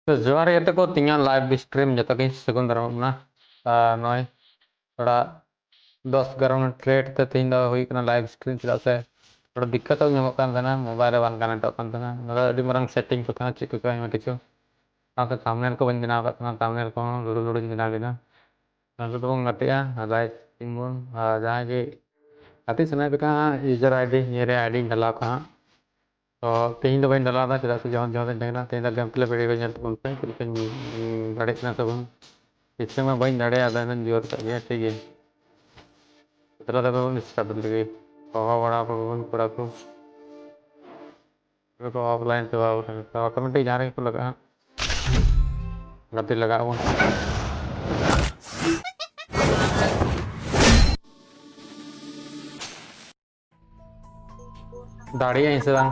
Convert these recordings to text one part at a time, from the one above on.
तो जोहार ये को तीन लाइव स्ट्रीम जो कि सगुन दारामना नय थोड़ा 10-11 मिनट लेट ते तीन दो हुई कना लाइव स्ट्रीम चला से थोड़ा दिक्कत हो मोबाइल बान कनेक्ट मारंग सेटिंग को था चेक को आयमा किछु साथे थंबनेल को बन बनाव का थंबनेल को लुडु लुडु बनाव केना तो बन गतिया लाइव स्ट्रीम बन जहां के गति समय पे का यूजर आईडी मेरे आईडी डाला का तो तीन बन डाला चला से जहां जहां देखना तीन गेम प्ले वीडियो को बोल पे दाड़े ना सब इसे में बन दाड़े आदा जोर तक ठीक है तरह तरह स्टार्ट लगे कहा बड़ा पड़ा को ऑफलाइन तो ऑटोमेटिक जाने को लगा गति लगा वो दाढ़ी है इसे बंग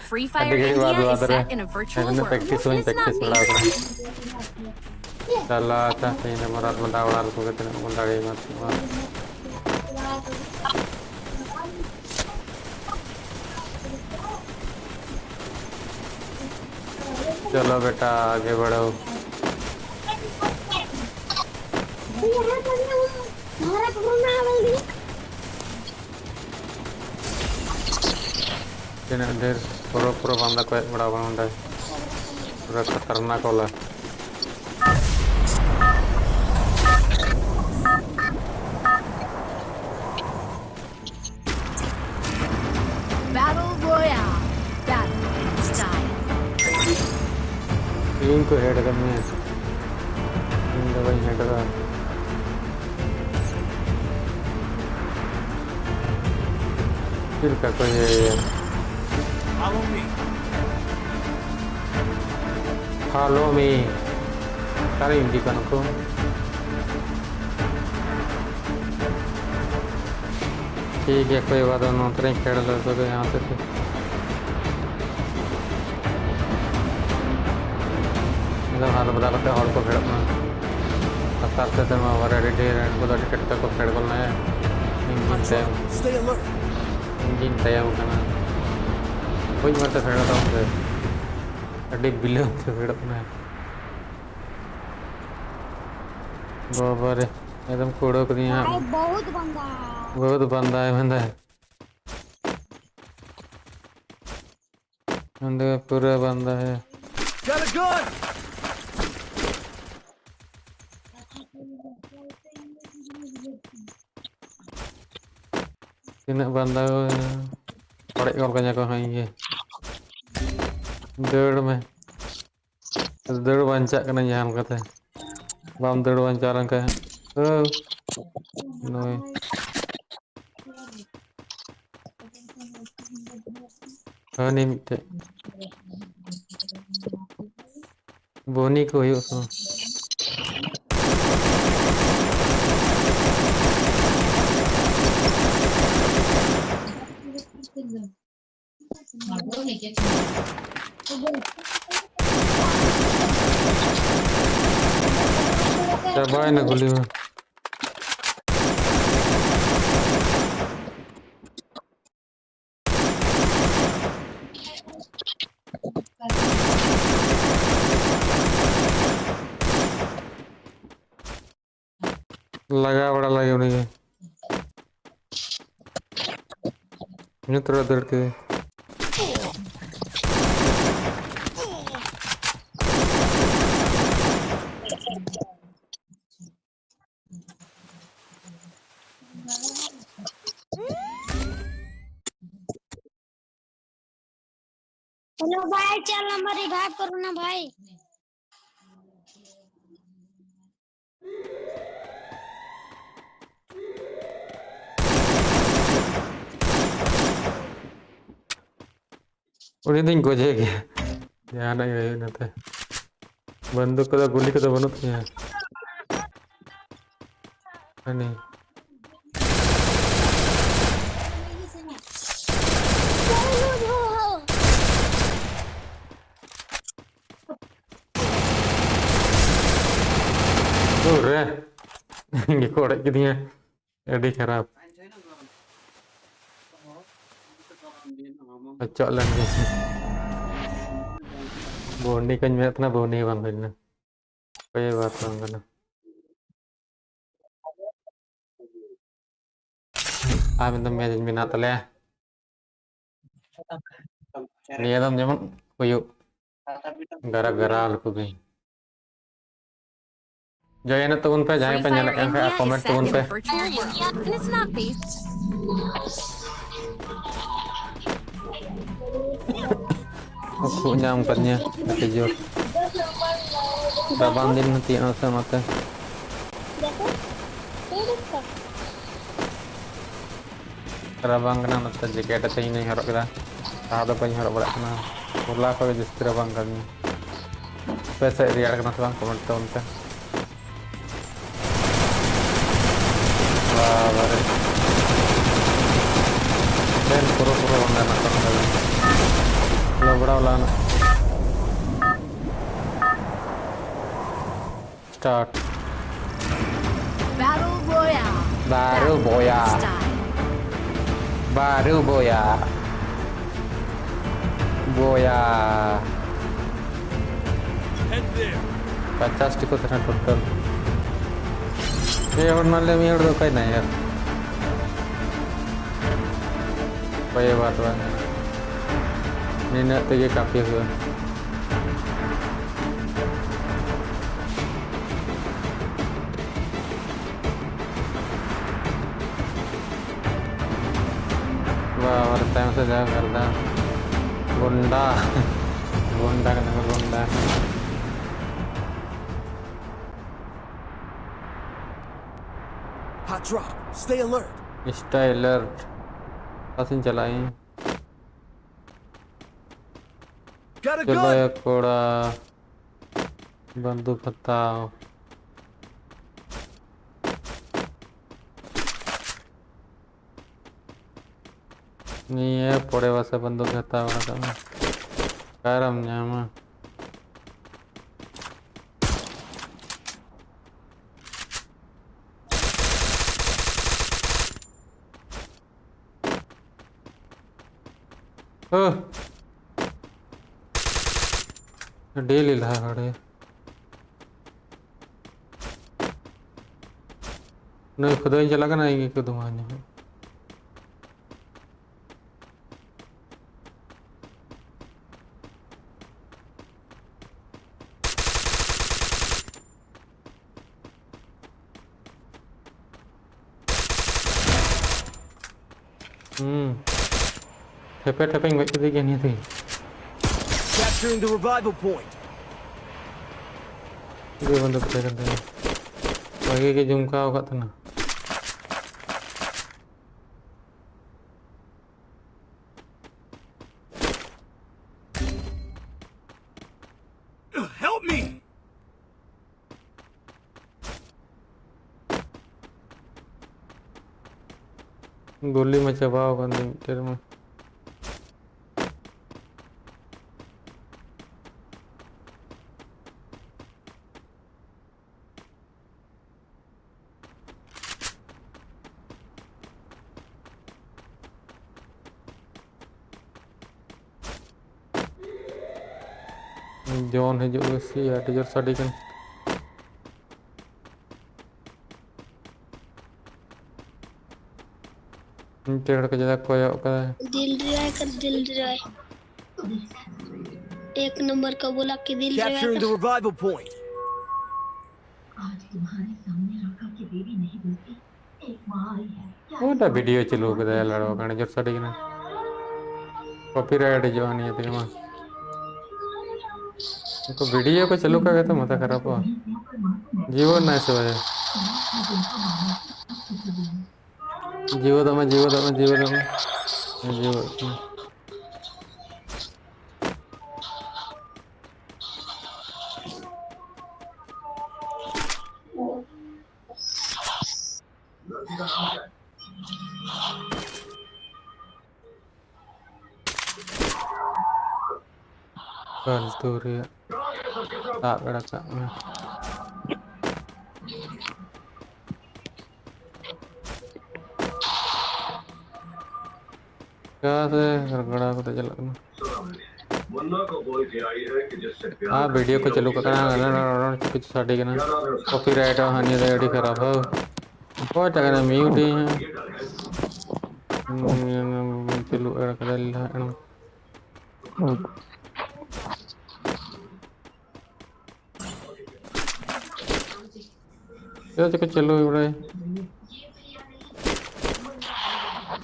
Free Fire India is set in a virtual world. Practice It's not बड़ा made चला था तीन मराठ बंदा बड़ा को कहते दाढ़ी मत चलो बेटा आगे बढ़ो ढेर पूरा पूरा बंदा को बड़ा बड़ा पूरा खतरनाक वाला Battle Royale. Battle in style. तीन को हेड करने हैं तीन दवाई हेड का फिर का कोई है follow me tarik indikan aku ठीक है कोई बात नहीं उतरे खेल लो तो यहाँ से एकदम हाल बता करते हॉल को खेलना साथ साथ में हमारे रेडी को टिकट को खेल करना है इंजिन तैयार करना कोई मत खेल रहा हूँ अड्डी बिल्ले से खेलना है बाबा रे एकदम कोड़ो को दिया बहुत बंदा है बंदा पूरा बंदा है तीन बंदा पड़े को हाँ ये दौड़ में दौड़ बंचा करना जहां कते बाम दौड़ बंचा रंग है नोय हानि मिटे बोनी को ही उसमें दबाए ना गोली में लगा बड़ा लगे उन्हें ये थोड़ा देर के हेलो भाई चल हमारे रिवाइव करो ना भाई उन्हें दिन को जाएगी ध्यान नहीं रही ना तो बंदूक को गोली को तो बनत नहीं है नहीं रे ये कोड़े कितनी है एडी खराब अच्छा लग बोनी कहीं में इतना बोनी बंद करना कोई बात नहीं करना आप इंतम में जिन बिना तले नहीं तो जमन कोई gara-gara aku gini join itu pun pe jangan Free pe Fire nyalakan India kayak is komen set tuh in pe a virtual world, and it's not based. aku nyampatnya kejur rabang din nanti nasa mata rabang kena nata jaket ada ini harap kita ada banyak harap berat kena mula aku justru rabang kami pesa dia kena selang komen tuh pe wah baru dan pura-pura bangga nak kali lo bड़ा लाना start Battle Royale. baru boya Style. baru boya boya पचास टिको तरह total ये और नाले में और कोई नहीं यार कोई बात नहीं निन्ना तो ये काफी हुआ वाह और टाइम से जा करता गुंडा गुंडा का नंबर गुंडा Hot drop. Stay alert. Style alert पसीन चलाएं Got a चलो gun. एक कोड़ा बंदूक बताओ नहीं है पोड़े वाला बंदूक बताओ ना कारम न्यामा डेली ला खड़े नहीं खुद ही चला ना ये खुद माने ठेपे ठेपे इंग बैठ के नहीं थी Capturing the revival point. ये बंदूक पे करते हैं बाकी के झुमका होगा तो ना Help me. गोली में चबाओ बंदी तेरे में जॉन है जो वैसी है टीचर साड़ी का तेरे को ज़्यादा कोई होगा दिल रिवाय कर दिल रिवाय एक नंबर का बोला कि दिल रिवाय Capturing the कर revival point. वो तो वीडियो चलो के दे लड़ो करने जो साड़ी का कॉपीराइट जो नहीं है तेरे में को वीडियो को चलो का तो मत खराब हो जीवन ना से वजह जीवो तो मैं जीवो तो मैं जीवो तो मैं जीवो कर स्टोरी tak ada kaknya क्या से गड़गड़ा को तो चला ना हाँ वीडियो को चलो करना कुछ साड़ी करना कॉपीराइट हानि रेडी खराब हो बहुत जगह म्यूट ही है चलो चलो इवड़े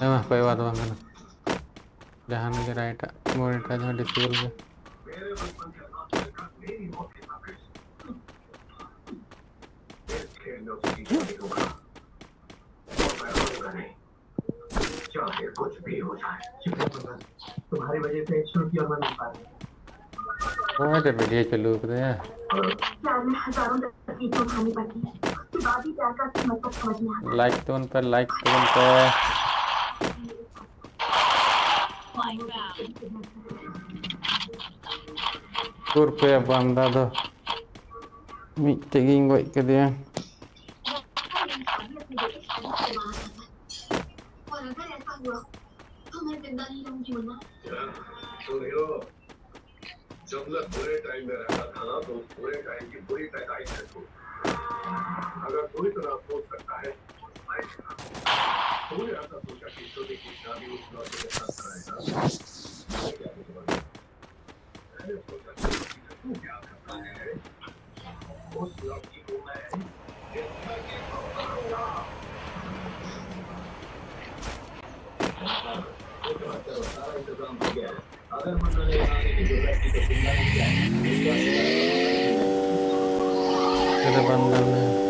कोई बात नहीं जहाँ के राइट मोनेटाइज डिसेबल है कुछ भी हो जाए तुम्हारी वजह से श्रुति और मैं मिल पाए वीडियो चलो प्यार में हजारों तकलीफें उठानी पड़ती है उसके बाद ही प्यार का मतलब समझ में आता है लाइक तो उन पर लाइक तो उन पर पे बंदा दो मीटिंग गई के दिया और अगर ऐसा हुआ तो मैं जिंदा नहीं रहूंगी मन्ना जब मैं पूरे टाइम में रहता था ना तो पूरे टाइम की पूरी पैदाइश है तू अगर कोई तरह सोच सकता है तूने ऐसा सोचा कि छोटी की शादी उस लड़के के साथ कराएगा मैंने सोचा कि तू क्या करता है उस लड़की को मैं जितना कि करूंगा सारा इंतजाम हो गया अगर मन्ना ने आने की जरूरत थी तो चिंता नहीं तेरे बंदर में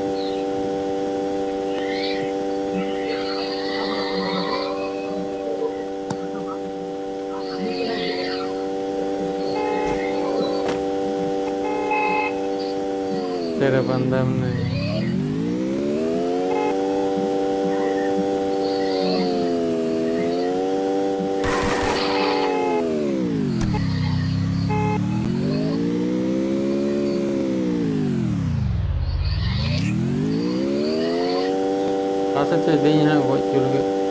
तेरे बंदर में से दी हैं वो चुल गए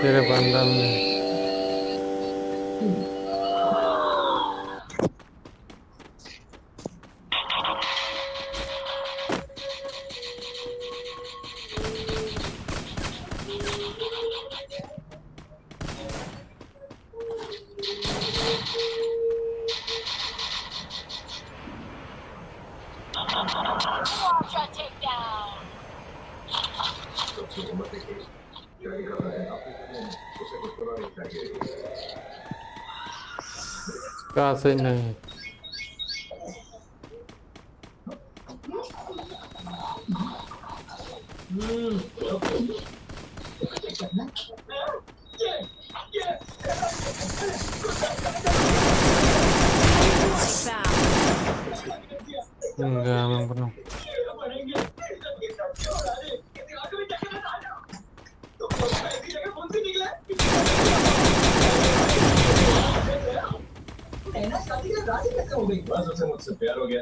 तेरे बंदर में कहाँ से नहीं बस उसे मुझसे प्यार हो गया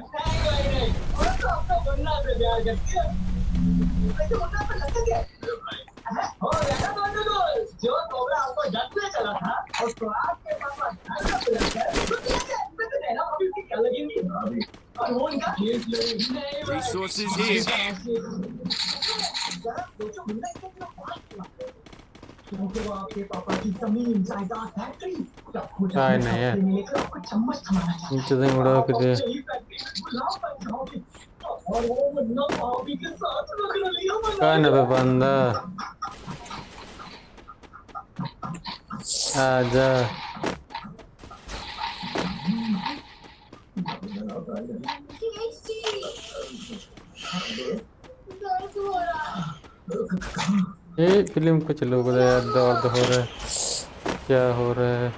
Resources here. काय नहीं है नीचे से उड़ा के दे काय ना बे बंदा आजा ये फिल्म कुछ लोग दर्द हो रहा है क्या हो रहा है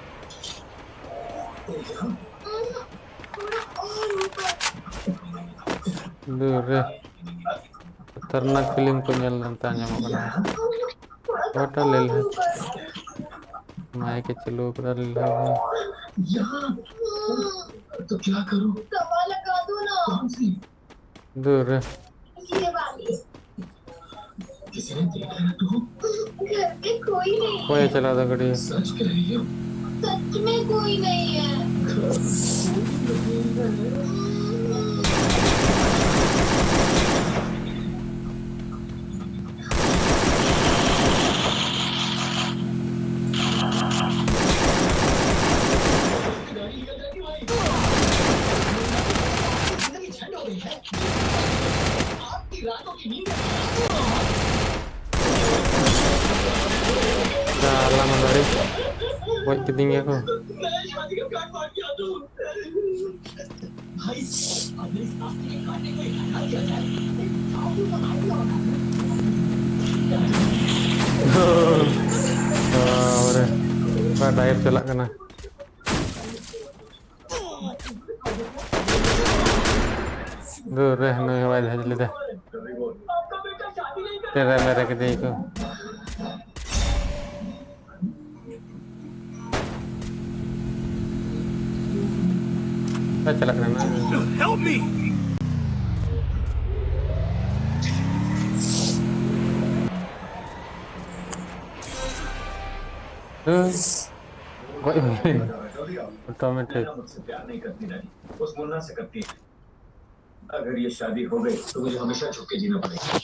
दूर रे खतरनाक फिल्म को nyel nanti nyamuk kena kota lelha mike चलो करा लल्हा यहाँ तो क्या करूं? दवा लगा दो ना। कौन सी? दूर रे ये वाली। किसी ने देखा ना तू? घर पे कोई नहीं है। कोई चला था गड़ी सच कह रही हो? सच में कोई नहीं है। salah mandari buat ketinggi aku udah Pak dive celak kena दूर रे नो आवाज है ले दे तेरा मेरा के देखो चला करना Help me! ऑटोमेटिक मुझसे प्यार नहीं करती नहीं बस बोलना से करती है अगर ये शादी हो गई तो मुझे हमेशा झुक के जीना पड़ेगा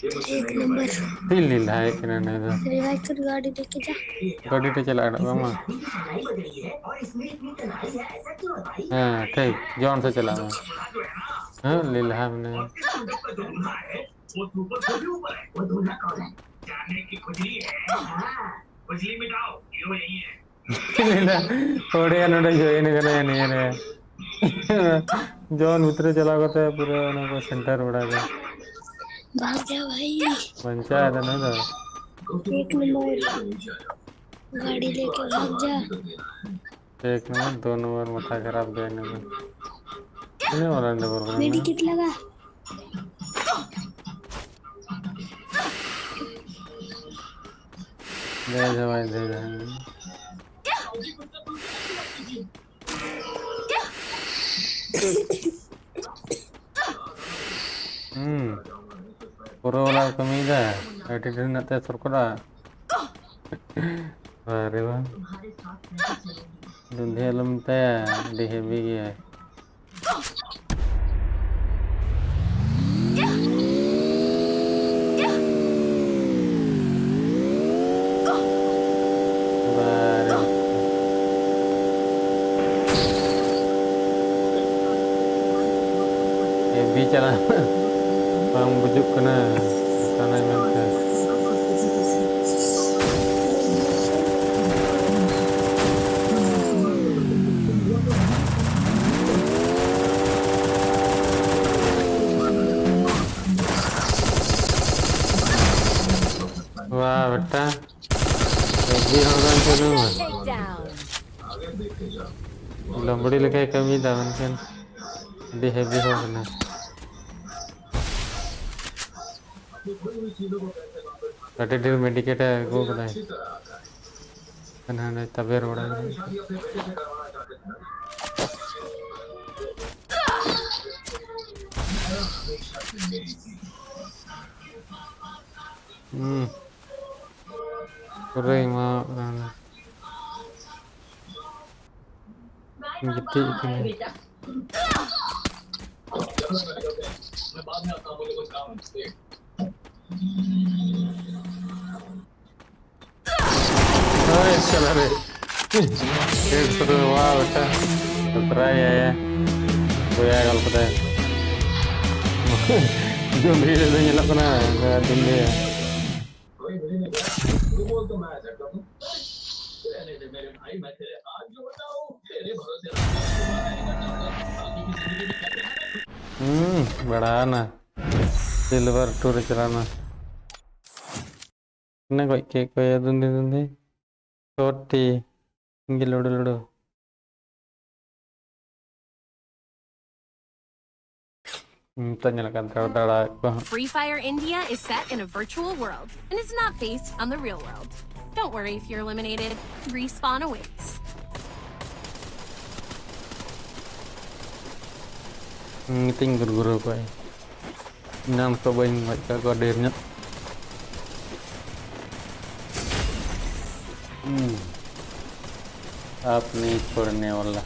ये मुझसे नहीं होगा दिल दिल है कि नहीं तो रिवाइव कर गाड़ी लेके जा। गाड़ी तो चला रहा हूँ हाँ ठीक जॉन से चला मैं हाँ लीला हमने वो ऊपर से भी ऊपर है वो दूल्हा कौन है जानने की खुजली है खुजली मिटाओ हीरो यही है लीला थोड़े अनोड़े जो ये नहीं नहीं रे जॉन उतरे चला गया था पूरा ना को सेंटर उड़ा गया भाग जा भाई। पंचायत है ना तो एक नंबर गाड़ी लेके भाग जा। एक नंबर दो नंबर माथा खराब देने में नहीं हो रहा है बरबर मेडी किट लगा। दे जवाई दे Pura comida, attitude nate surkora. अरे वाह दुंधे लमते डिहेवी गया ये भी चला bang bujuk kena karena mente wah betul lebih orang semua Takedown. lambड़ी लगे कमी दा मनुष्य di heavy हो गया attitude medicate है वो कदा है कन्हा ने तबेर उड़ा पूरे माँ जितनी जितनी अरे चला रे एक तो वाह बेटा ट्राई है तो यार कल पता है जो मेरे लिए ये लगना है दिन में तू बोल तो मैं सकता हूँ रहने दे मेरे भाई मैं तेरे हाथ जोड़ता हूँ तेरे भरोसे बड़ा ना सिल्वर टूर चलाना ना कोई केक कोई दुंदे दुंदे छोटी इंगे ludo ludo Tanya lah kan dara Free Fire India is set in a virtual world and is not based on the real world. Don't worry if you're eliminated. Respawn awaits. Meeting guru-guru ko ay. Nang ko ba yung magkagodir niya? आप नहीं छोड़ने वाला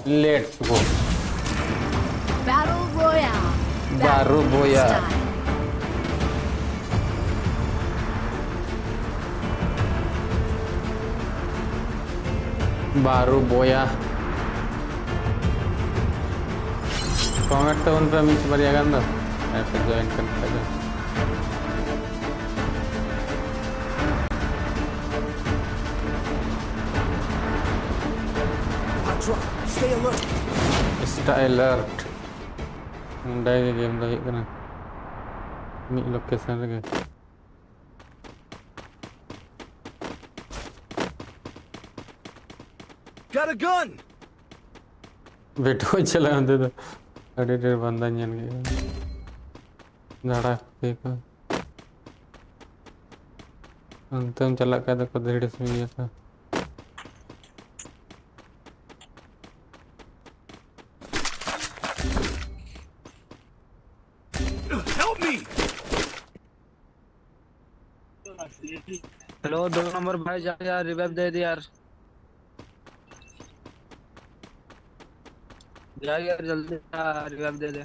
Let's go. Battle Royale. Baru boya. Style. Baru boya. Comment tahun per mix bariakan tuh. Saya join kan saja. Stay alert. Stay alert. Dari game lagi kena. Ini location lagi. Got a gun. Video चला दे तो editor बंदा नहीं है नड़ा देखो अंतम चला क्या तो कदर में ये था Help me. हेलो 2 नंबर भाई जा यार रिवाइव दे दे यार जा यार जल्दी रिवाइव दे दे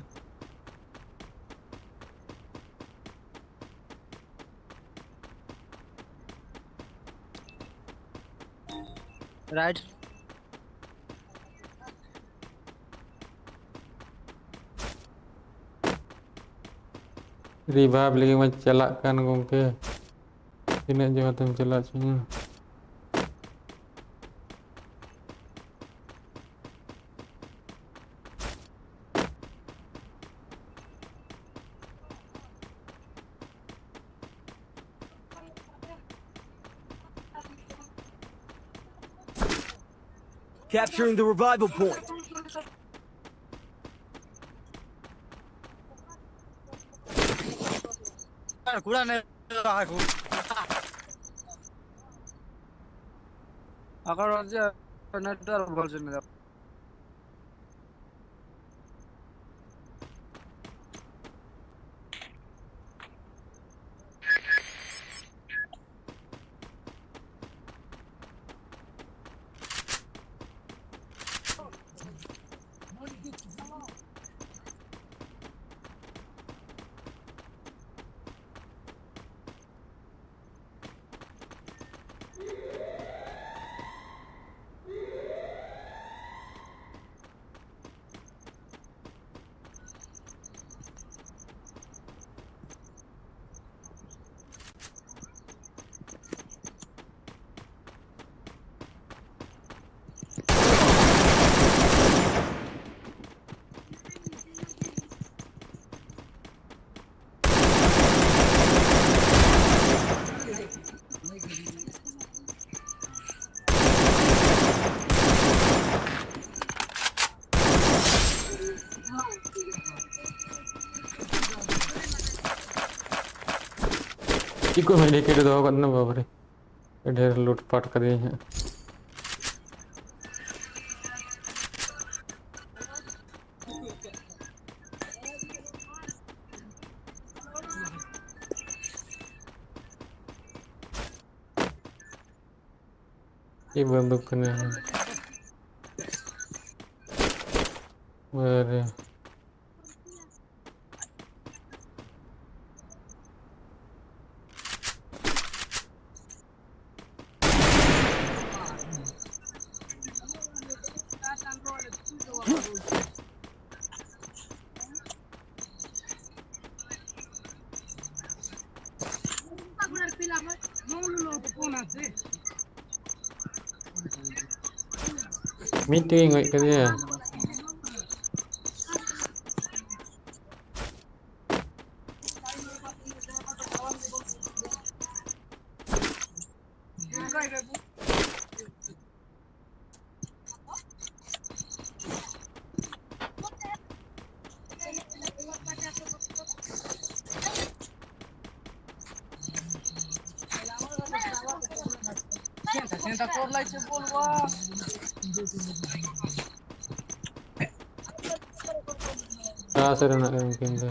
राइट रिवाइव लगी मैं चला kan gongke ini aja tem चला sini Capturing the revival point. कूड़ा नहीं रहा अगर नेटवर्क वर्जन में Iko मैं लेके दो करना बाबा रे ढेर लूटपाट कर रहे हैं ये बंदूक करने हैं अरे meeting wait ke dia এটা কোর লাইছে বলবা Sir na kinde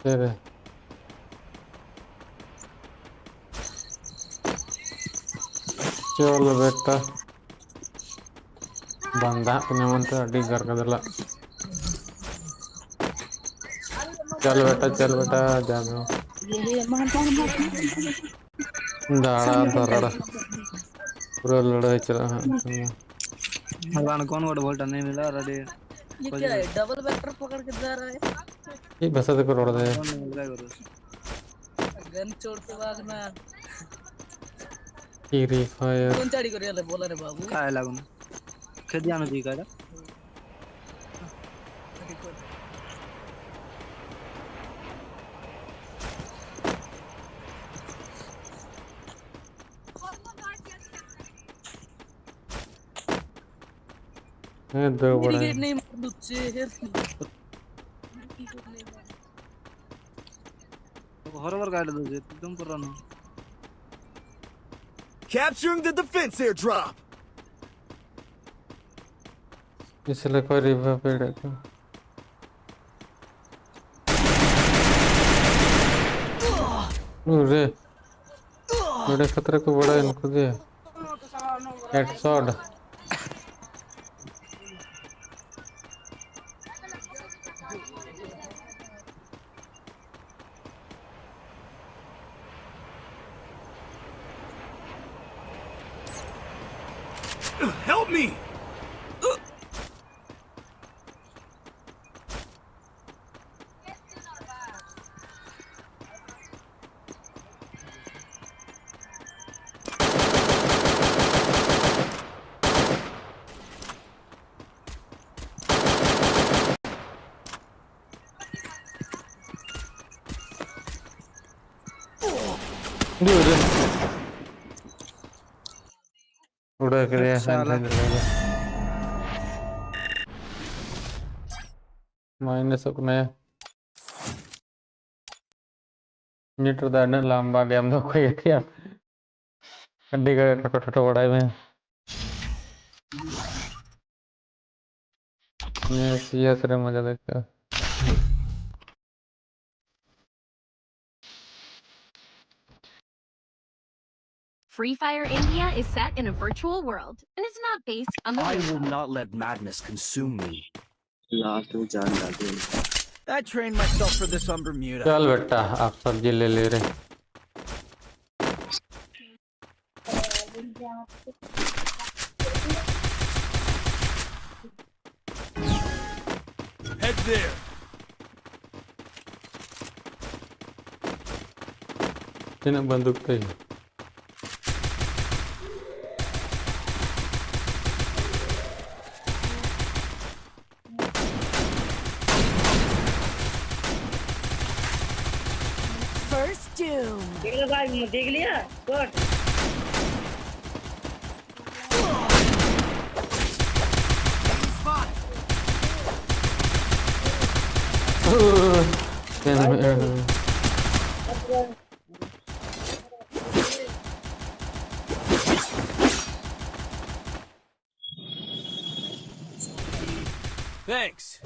sir चल बेटा बंदा पुnya mantra adi gar kadala चल बेटा जानो दाड़ा दरड़ा पूरा लड़ाई चला हाँ भगवान कौन वोट वोल्टा नहीं मिला रेडी ये क्या है डबल वेक्टर पकड़ के जा रहा है ये बसा दे करोड़ दे कौन नहीं मिल रहा है गुरु गन छोड़ के भागना फ्री फायर कौन चाड़ी कर रहा है बोला रे बाबू काय लागू ना खेदियानो जी कायदा ये दो बड़ा क्रिकेट नहीं मार दूचे हरवर गाड़ दो जे तुम कर रहा ना Capturing the defense airdrop. इसलिए कोई रिवर पे देखो अरे बड़े खतरे को बड़ा इनको दिया हेडशॉट Help me! उड़ा के दिया माइनस अपने मीटर दाने लंबा गेम तो कोई क्या कड्डी का ठोठो बड़ा में ये सीएस रे मजा देखा Free Fire India is set in a virtual world and is not based on the I real will world. not let madness consume me. Last में जान डाल I trained myself for this on Bermuda. चल बेटा आप सब्जी ले रहे Head there. तीन बंदूक पे First Doom. देख लिया good Thanks.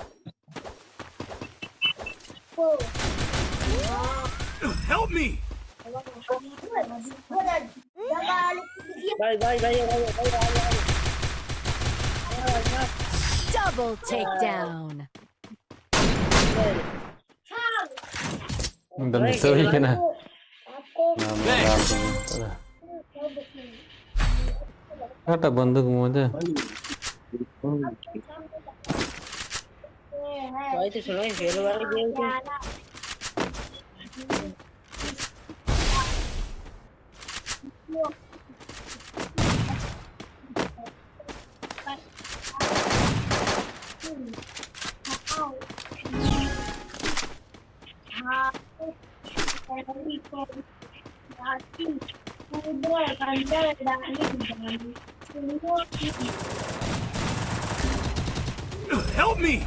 Help me! Double takedown. बंदे सही है ना हटा बंदूक मुझे भाई तो सुनो फेल वाले गेम को Help me!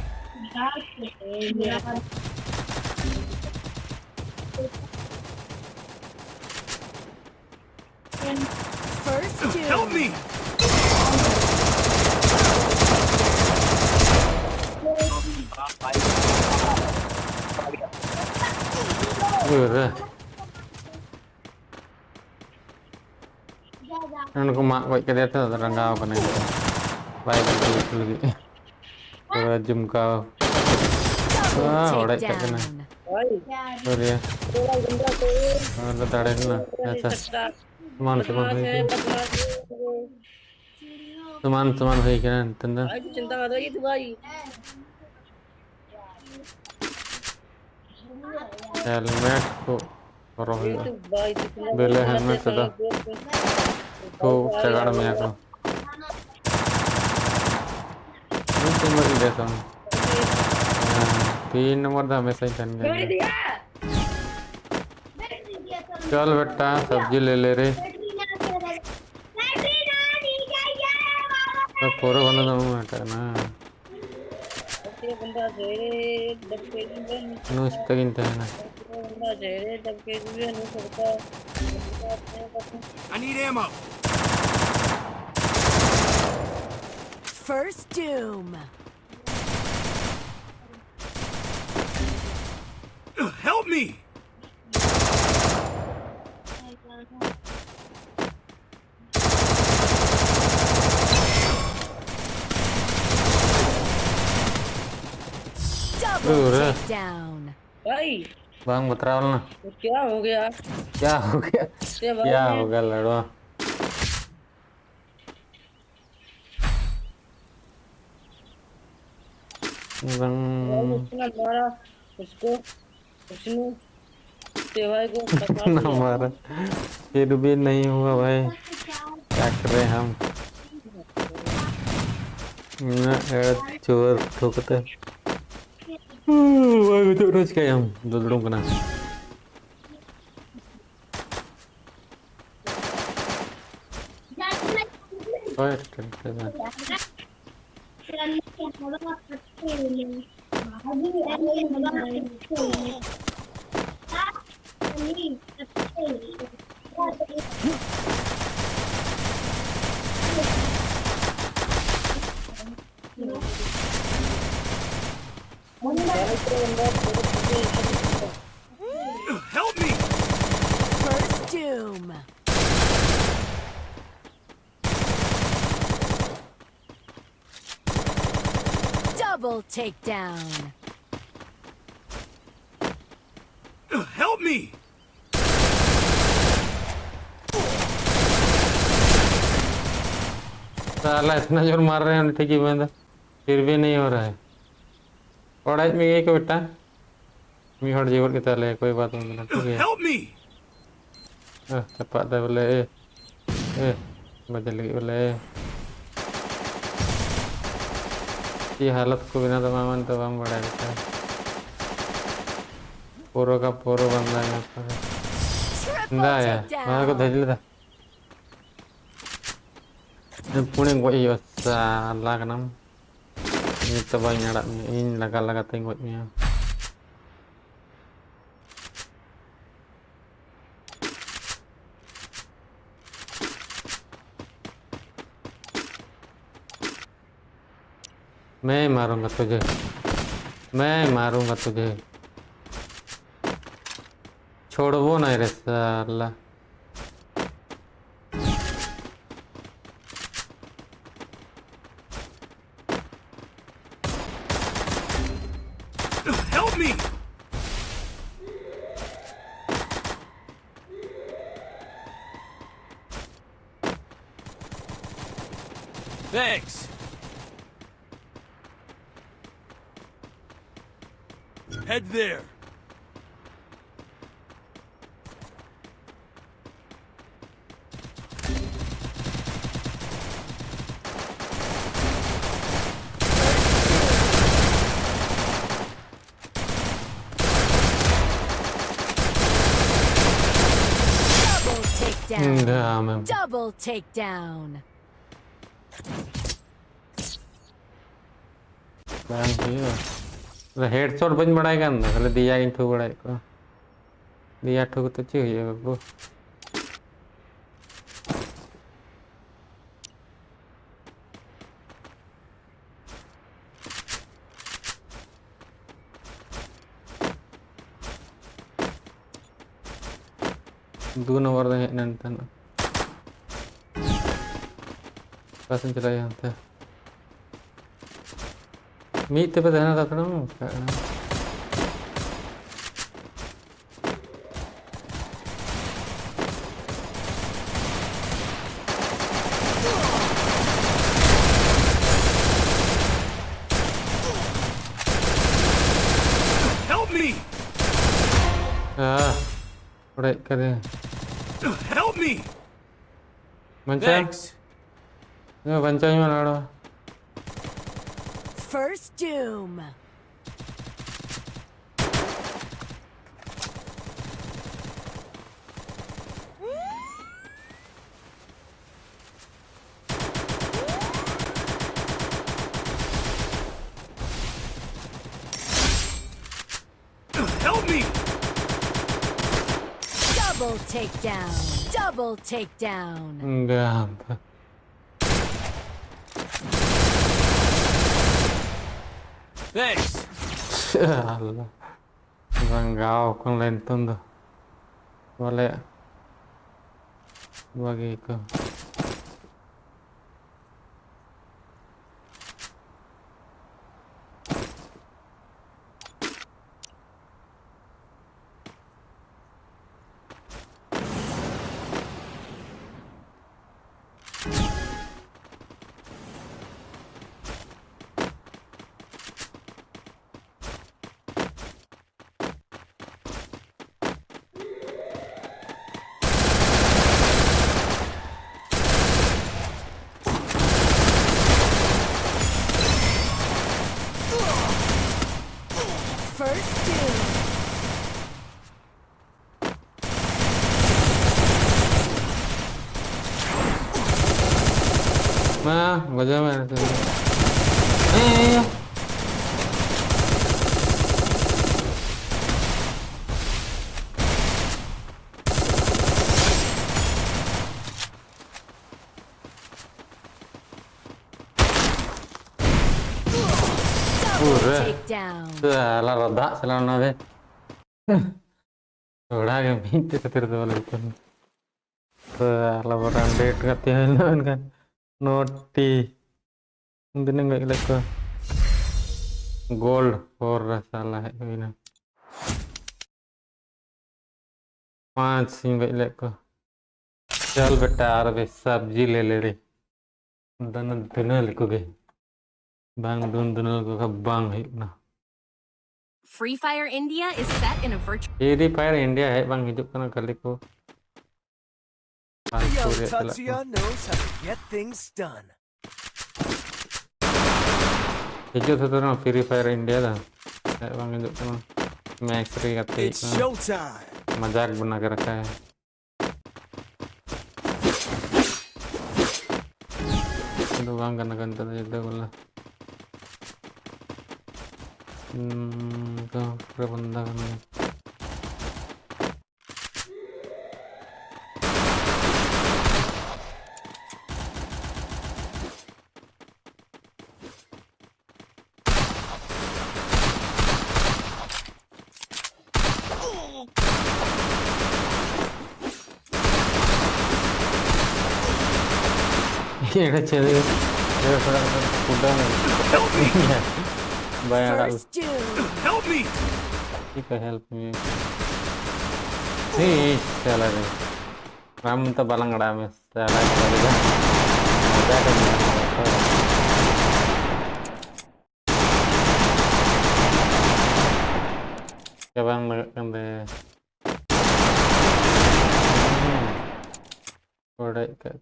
First Help me! Udah. Aku mak baik ke dia tuh terangkau kan itu. Baik itu lagi. Rajum kau. Wah, udah cek kena. भाई Sorry ya. थोड़ा गंदा तो Udah tadi kena. Biasa. Teman बदमाश है baik. बदमाश है Teman baik kan, tentang. भाई तू चिंता मत करिए तू भाई Helmet को करो ये हिला. तू भाई तू चिंता Beli helmet sudah. Tuh cakar में aku. Ini cuma di desa. 3 number था हमेशा ही करने गए. चल बेटा सब्जी ले ले रे. तो पूरा बंदा तो मैं करना. तेरे बंदा जेरे डबके जीवे नु इस्तगिन था ना. बंदा जेरे डबके जीवे नु करता I need ammo. First doom. Help me! Double Udah. takedown. भाई Bang betrawl ना. तो क्या हो गया क्या हो गया? ये भाई क्या हो गया लड़वा? Bang उसने मारा उसको उसने ते भाई को ना मारा. फिर भी नहीं हुआ भाई. क्या कर रहे हैं हम? ना चोर ठोकते. Aku terus kayak yang dulu kena. Oh ya, Help me! First doom. Double takedown. Help me! साला इतना जोर मार रहे हैं ठीक ही बंदा. फिर भी नहीं हो रहा है. और आज में ये क्या बेटा? मी हट जीवन के ताले कोई बात नहीं ना ठीक है. Help me! Cepat dah boleh. Baca lagi boleh. ये हालत को बिना तमाम तमाम बड़ा है. पूरा का पूरा बंदा है यहाँ पर. Triple Enggak ya? Mana aku takedown. tadi dah. Ini punya gue iya salah kenam. Ini terbanyak ada ini laga-laga tengoknya. मैं मारूंगा तुझे. मैं मारूंगा तुझे. छोड़ वो नहीं रे साला. Help me! Thanks. Head there. Double takedown. Enggak, memang. Double takedown. Bang dia. Lah headshot banyak bड़ा kan? Kalau dia yang ठोक बड़ा को. Dia ठोक तो चाहिए बाबू. 2 nomor dah nanti. Pasen cerai nanti. Meet tapi dah nak tahu kan? Help me! Udah kerja. Help me! Macam? Thanks. Ya, bancanya mana ada? First doom. Help me! Double takedown. Double takedown. Enggak. Thanks. Allah. Ranggau con lên tung tuh. Boleh. Bagi ke. First doom. Nah, gua mana tuh? Double takedown. Salah roda, salah nade. Roda yang pintu ketir tuh itu. Salah orang date katanya kan. Noti. Mungkin enggak ilek ke. Gold or salah ini. 5 enggak ilek ke. चल बेटा यार बे सब्जी ले ले रे दोनों दोनों लिखोगे bang दोनों को bang है ना Free Fire India is set in a virtual. Free Fire India है bang hidup करना kali को Yo, Tatsuya knows how to get things done. hidup tu ना Free Fire India dah है bang hidup करना max free करते It's showtime. मजाक बना के रखा है itu bang karena kan tadi itu bola itu berbenda kan ini cewek udah Help me! banyak First doom. Help me! Jika help me nih salah nih ram tuh balang ram salah juga ada kan ya bang kan deh udah kan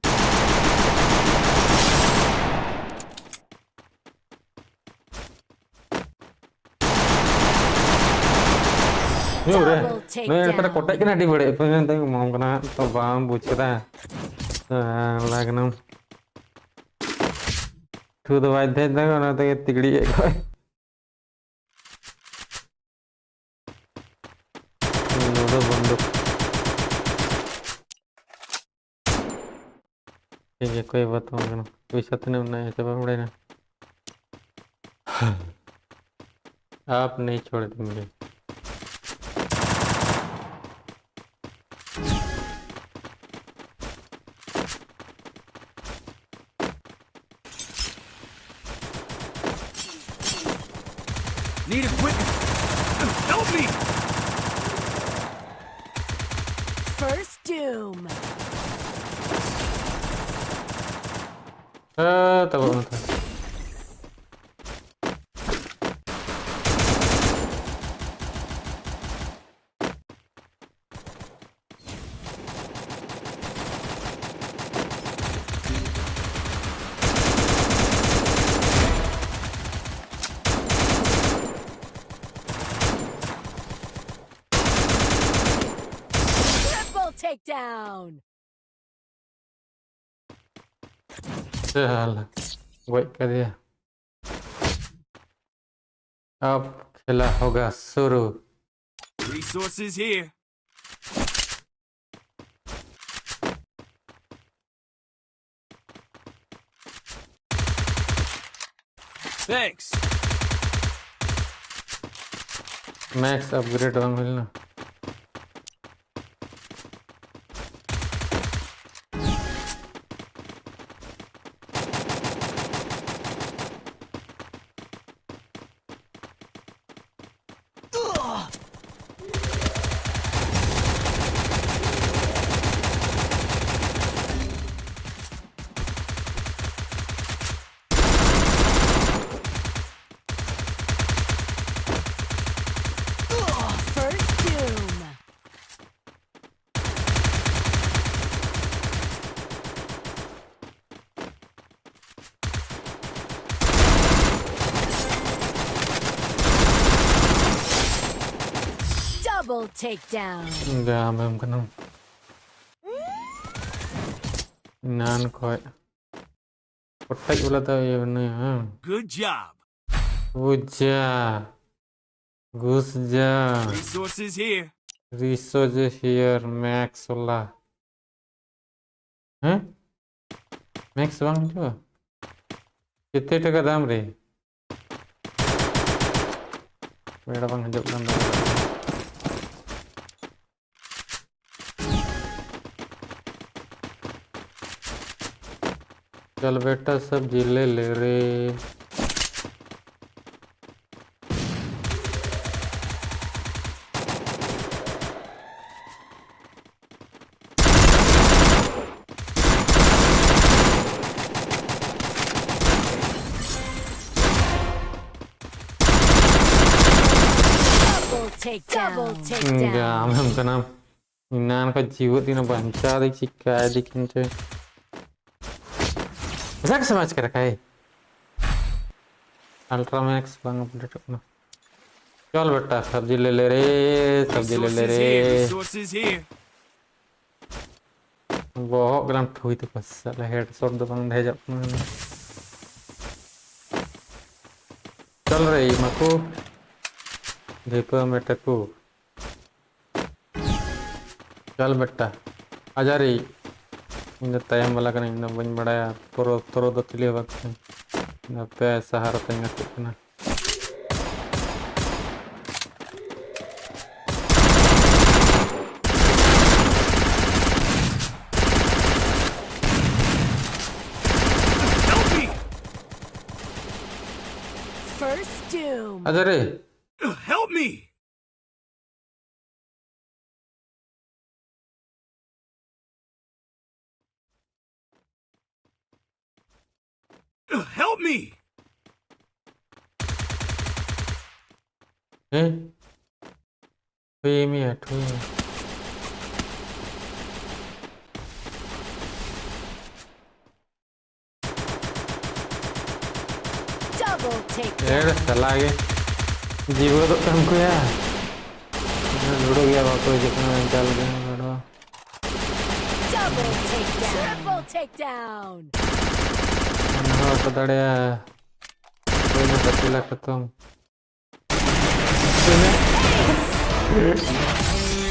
Ini udah, nih kita kotak kena di bawah, pengen tahu mau kena atau bang bucira, lah kena, tuh tuh wajah itu kan ada tigri ya kau, udah bunduk, ये कोई बात नहीं करो कोई साथ नहीं होना है सब बड़े ना आप नहीं छोड़ते मुझे Need equipment. Help me! First doom. Tahu nanti. Triple takedown. चल वही कर दिया अब खेला होगा शुरू Resources here. Thanks. Max upgrade वांग मिलना First doom. Double takedown. enggak belum kenal nan koi kotak ulah tahu ya benar ya Good job. uja gusja Resources here. resources here max ulah max bang tu कितने टका दाम रे बेड़ा बंग जब दाम चल बेटा सब जिले ले रे Double takedown. Double enggak takedown. memang kena inan ka jiwa tina banca dik chika dikin cuy bisa sama sekali kai ultra max bang update अपना चल बेटा सब्जी ले ले रे सब्जी ले ले Resources रे here. Resources here. बहुत गलम ठुई तो बस साला हेडशॉट दो बंद है जब चल रे मको देखो बेटा को चल बेटा आजा रे इन तयम वाला का इन बन बड़ा तोरो तोरो दो तिले वक्त ना पैसा हार तंग कितना Help me! First doom. आजा रे Help me! Help me! ठुई में है ठुई में Double takedown. यार चला आगे जीवो तो हमको यार लूडो गया बातो जितना चल गया ludo Double takedown. Triple takedown. हाँ पता है कोई ना पतीला खत्म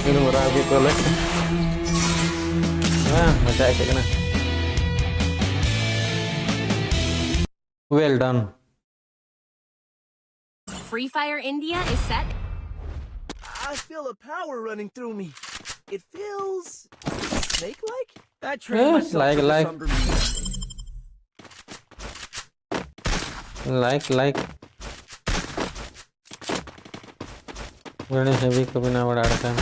ini murah aku kolek masa kayak gini well done Free Fire India is set. I feel a power running through me. It feels snake-like. I trained Yes, myself like- for the like. Summer League. like Ganesh heavy को बिना बड़ा अड़का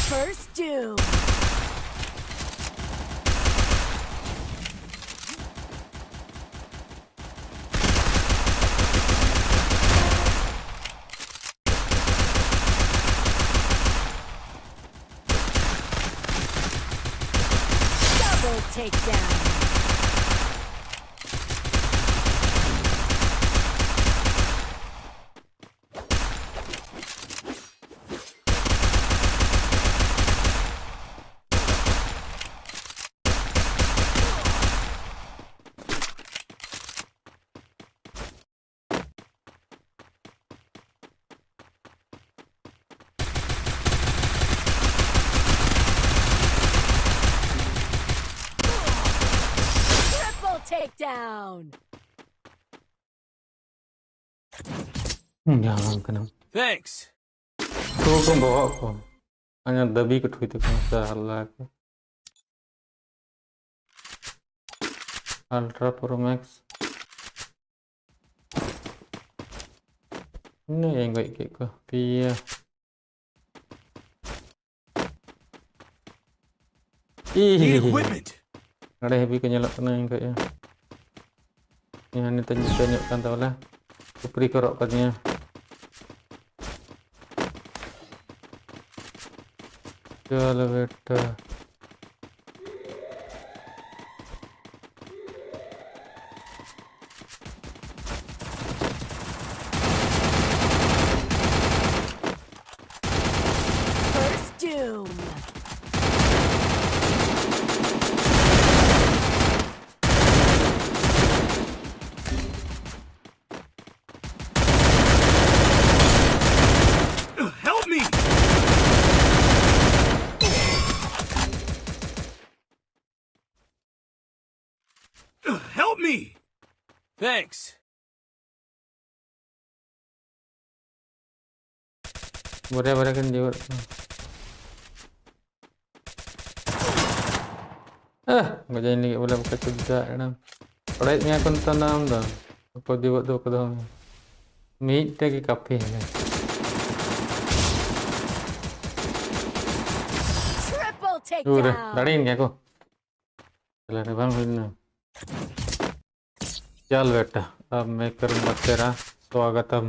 First doom. Double takedown. Triple takedown. jangan kena Thanks. tu pun bawa aku hanya dabi ke itu kan salah aku Ultra Pro Max ini yang baik ke pia Need equipment. ada heavy kenyalak kena yang kayak ini tunjukkan tahu lah kupri kerok katanya चलो बेटा First doom. Help me. Help me. Thanks. boleh kan dia nggak jadi lagi boleh buka juga kan proyeknya aku tanam dah aku dibuat tu aku dah meet lagi kafe Triple udah takedown. lariin ya aku चला रे बन फिरना चल बेटा अब मैं करूंगा तेरा स्वागतम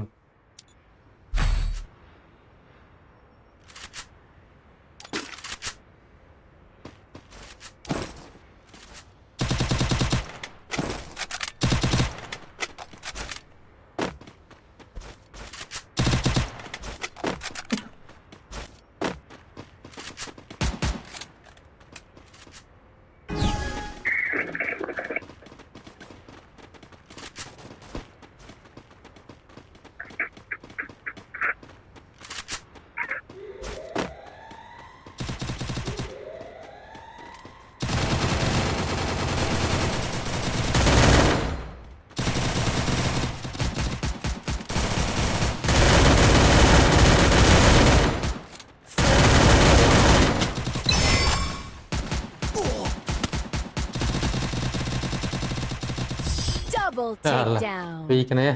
Double Alah, takedown. pergi kena ya.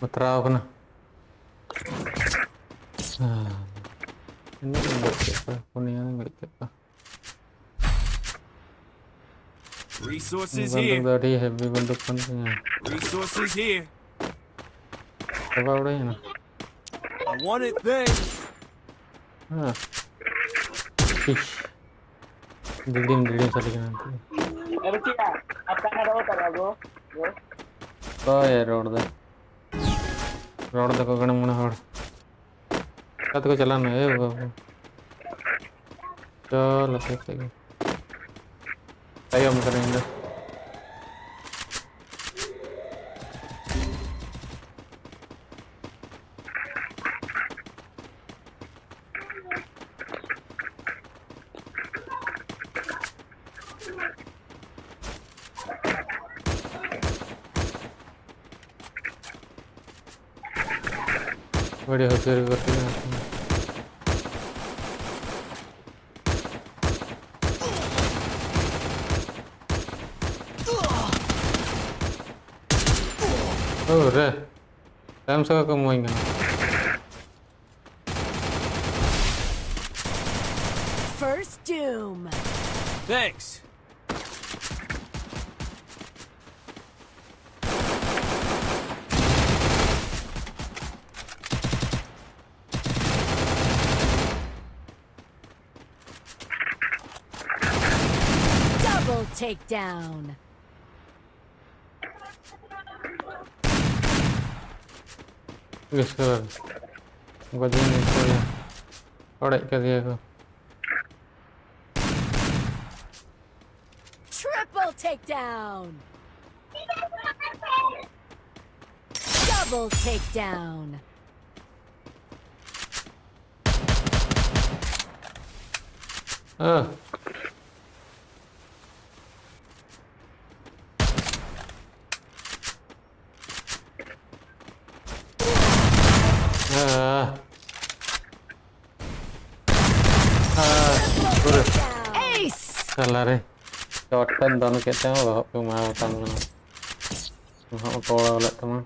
Mutrau kena. Ini enggak apa, kuningan enggak apa. Resources Bantu here. dari heavy bentuk pentingnya. Resources here. Coba udah ya. I want it. Thanks. Ish. Dilim saling nanti. Oh ya road दा को गणम मुना होड़ कत को चलाना है वो चलो ठीक है हम करेंगे बड़ी होशियारी करते हैं रे टाइम से कम होएंगे First doom. Thanks. Double takedown. Guys, bajing itu ya, korek ke dia ko. Triple takedown. Double takedown. Ace. Salah re, shotgun dono kita mau mau tamu, mau pola oleh teman.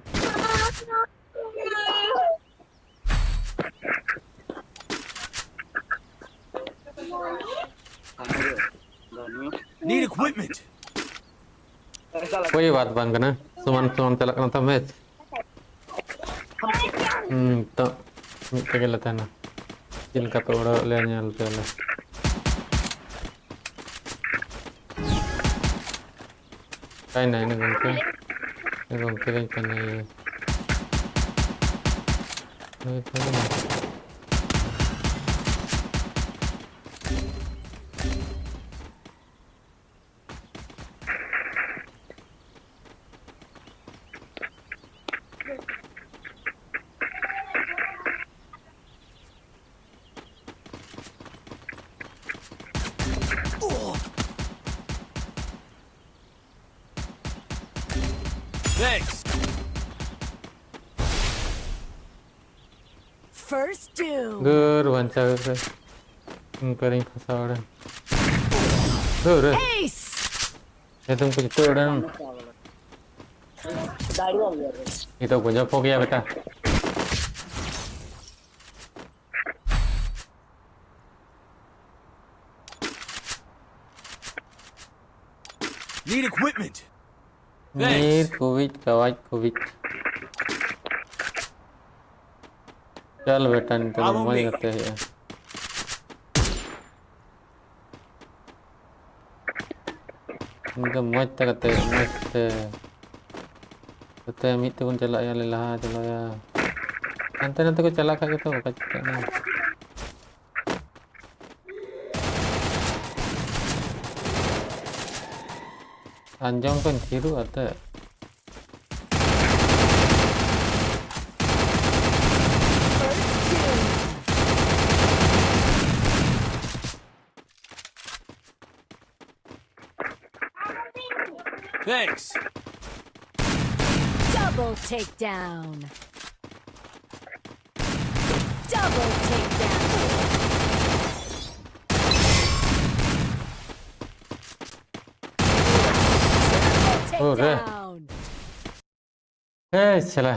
Need equipment. कोई बात बन करना सुमन सुमन चला करना था match तो मिट्टी के लेते ना जिनका तो उड़ा ले आने वाले कहीं नहीं घूमते नहीं करना ये नहीं था Thanks. First doom. dur banca ke kering pasaran dur Ace. itu punya itu orang itu punya pokoknya beta Need equipment. Need covid covid चल बेटा नहीं तो मजा करते हैं इनका मज तक करते मस्त करते अमित तो कौन चला या ले लहा चलो या अंतर न तो को चला खा के तो कच्चा ना अंजाम kan kiri ada Thanks. Double takedown. Double takedown. Oh, re. Takedown. चला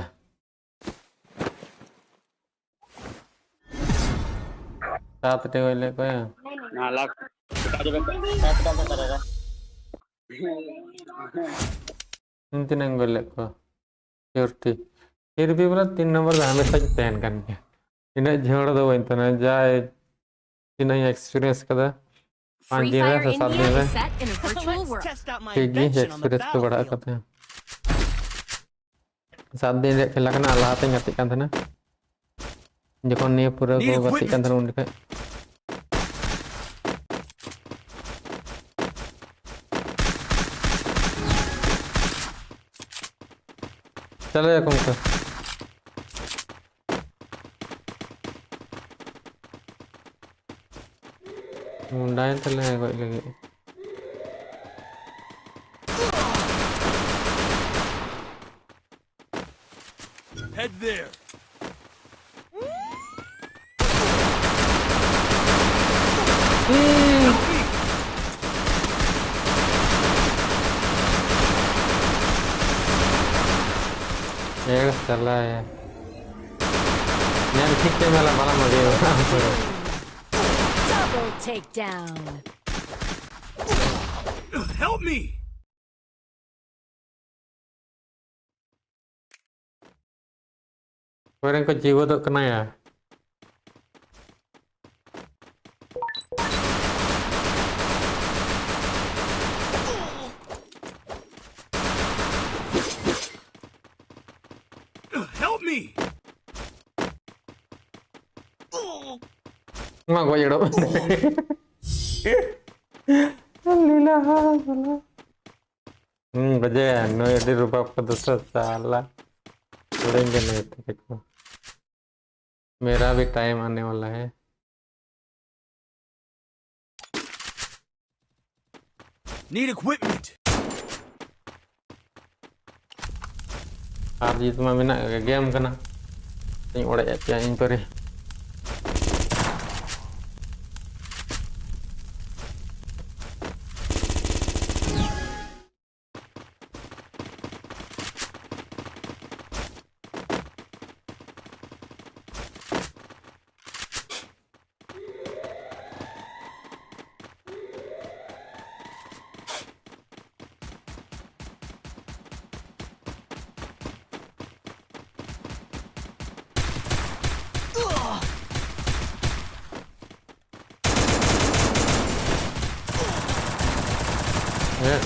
सात टेबल ले को नाला kita इंतने नंबर ले को सिक्योरिटी फिर भी बोला 3 नंबर हमेशा पहन करके इन्हें झोड़ दो इंतना जाए इन्हें एक्सपीरियंस कदा Free 5 दिन Fire है 7 India दिन है is set in a virtual Let's world. test out my ठीक है invention on the एक्सपीरियंस को बढ़ा battlefield. करते हैं 7 दिन खेला करना अल्लाह ते ngati kan था ना जखन ये पूरा को ngati kan था उनके चलो या कौन सा मुंडाइन चले हैं कोई लगे Head there. ये चला है यार ठीक है मेरा बड़ा मजे Double takedown. Help me! orang ko jiwa tuh kena ya Help me! nggak gua jodoh Alhamdulillah बजे नो यदि रूपा को दूसरा साला छोड़ेंगे नहीं तो देखो मेरा भी टाइम आने वाला है Need equipment. आप जी तुम्हारा बिना गेम करना नहीं उड़ा जाते हैं इन पर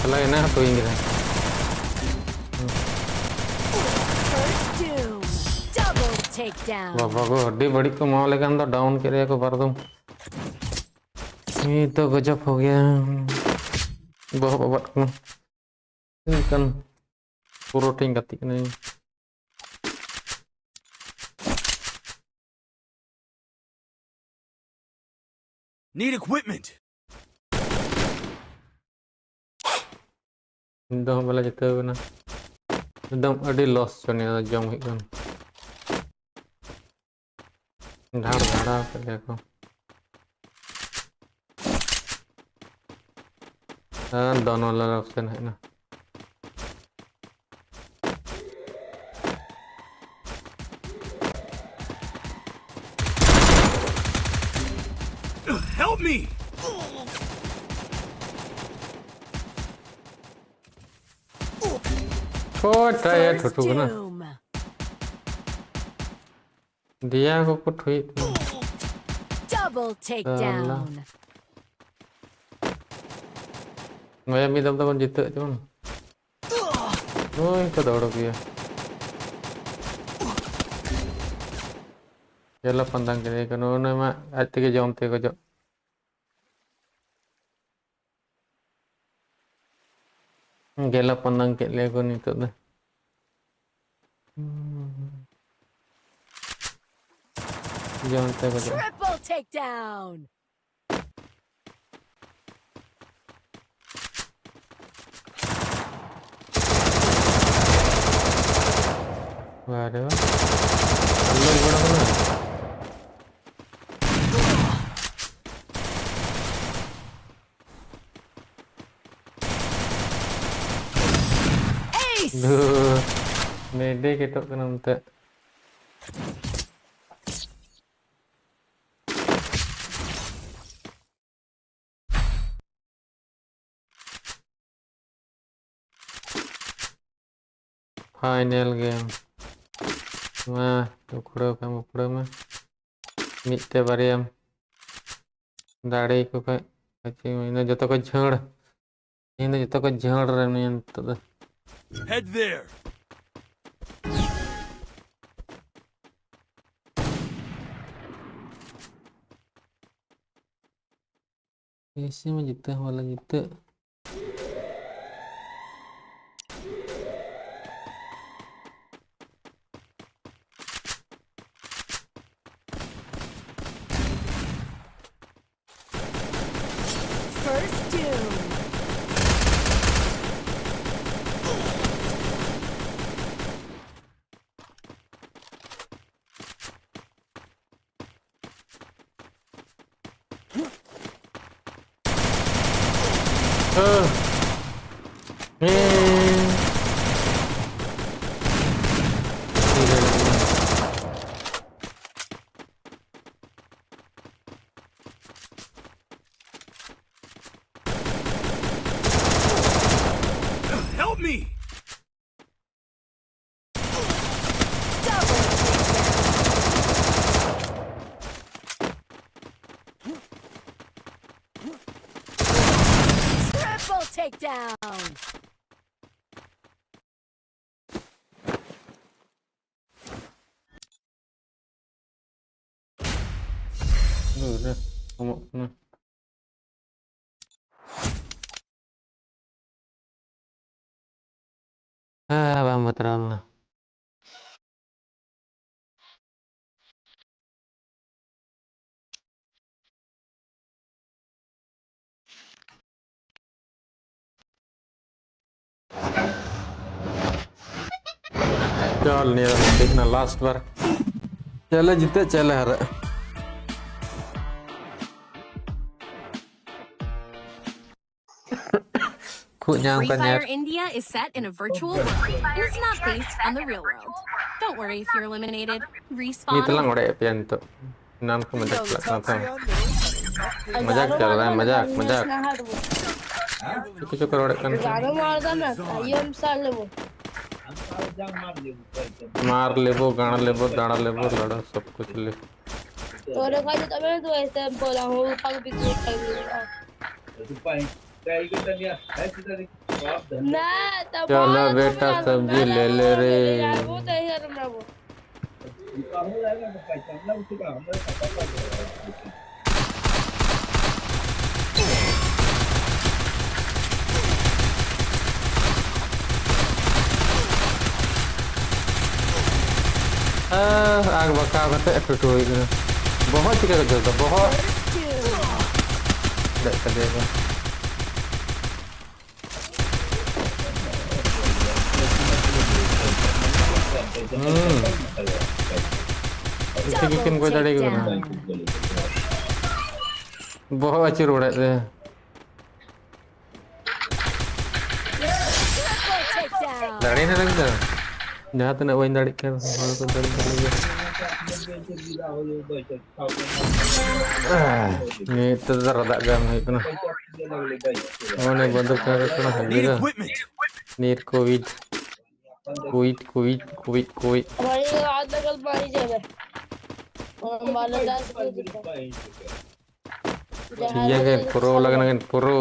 salah ini apa Inggris First doom. Double takedown. बाबा को हड्डी बड़ी को मार लेकर अंदर डाउन करे को भर दूं ये तो गजब हो गया बहुत बाबा को ini kan puro tingkat ini Need equipment. Dah bala jatuh kena एकदम अड़ी लॉस चने जम ही कन धाड़ धाड़ा पहले को दोनों वाला ऑप्शन है ना Help me! छोटा है First छोटू ना doom. दिया को पुट हुई Double takedown. मैं भी तब तक जीते चुन ओए को दौड़ गया चलो पंदंग के कनो ने मा आज तक जमते को जो गेला पंदंग के ले को नहीं तो दे जमते को जो Triple takedown. वारे वाह अल्लाह बड़ा बना Ace. Duh, mede kita kena minta. Final game. Wah, ukura mah. Mitte bariam. Dare ko ka achi ina joto ko jhad. Ina joto ko jhad rani anta. Head there. ऐसे में जीता वाला जीता First doom. Help me! Triple takedown. Udah, ngomong. Bang terang. चल नहीं देखना last बार चले जीते चले हारे Free Fire India is set in a virtual world, and it's not based on the real world. Don't worry if you're eliminated. ni Respawn. telang udah pian tuh nan ko मजाक लगना था मजाक चल रहा है मजाक कुछ करोड़ kan मार लेबो गाना लेबो दाना लेबो लड़ो सब कुछ ले तोरे खाली तबे तो ऐसे बोला हूं पग भी ना तब चलो बेटा सब्जी ले ले रे वो तो है हमरा वो आग बका कते टूटो बहुत चिका करता बहुत देख देगा किन को दड़े को बहुत अच्छी रोड है दड़े ना लगता जहाँ तक वही दड़ी कर को दड़ी ये तो रदा गम है इतना उन्हें बंद कर रखना है नीर कोविड हमारी रात लगल मारी जावे और माला दास को ये के प्रो लगना के प्रो